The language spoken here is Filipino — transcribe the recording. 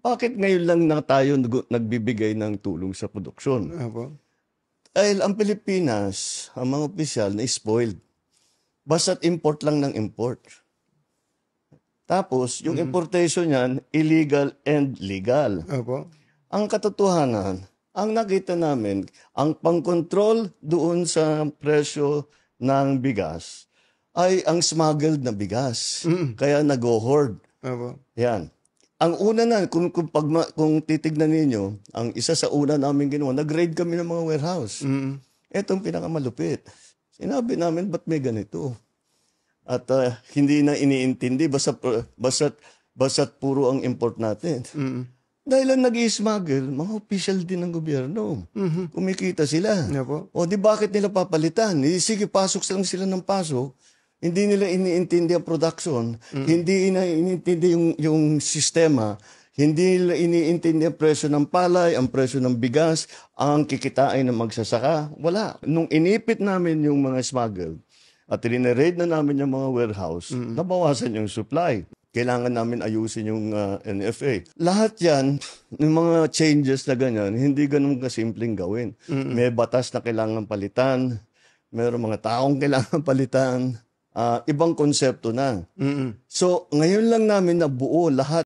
Bakit ngayon lang na tayo nagbibigay ng tulong sa produksyon? Opo. Dahil ang Pilipinas, ang mga opisyal na spoiled. Basta't import lang ng import. Tapos, yung importation niyan, illegal and legal. Opo. Ang katotohanan, ang nakita namin, ang pang-control doon sa presyo ng bigas ay ang smuggled na bigas. Kaya nag-hoard. Opo. Yan. Ang una na, kung titignan ninyo, ang isa sa una namin ginawa, nag-raid kami ng mga warehouse. Etong pinakamalupit. Sinabi namin, ba't may ganito? At hindi na iniintindi, basta't puro ang import natin. Dahil ang nag-i-smuggle, mga official din ng gobyerno. Kumikita sila. Opo. O di bakit nila papalitan? Sige, pasok lang sila ng pasok. Hindi nila iniintindi ang production. Hindi iniintindi yung sistema. Hindi nila iniintindi ang presyo ng palay, ang presyo ng bigas, ang kikitain ng magsasaka. Wala. Nung inipit namin yung mga smuggle, at rineraid na namin yung mga warehouse, nabawasan yung supply. Kailangan namin ayusin yung NFA. Lahat yan, yung mga changes na ganyan, hindi ganun kasimpleng gawin. May batas na kailangan palitan, mayroong mga taong kailangan palitan, ibang konsepto na. So, ngayon lang namin nabuo lahat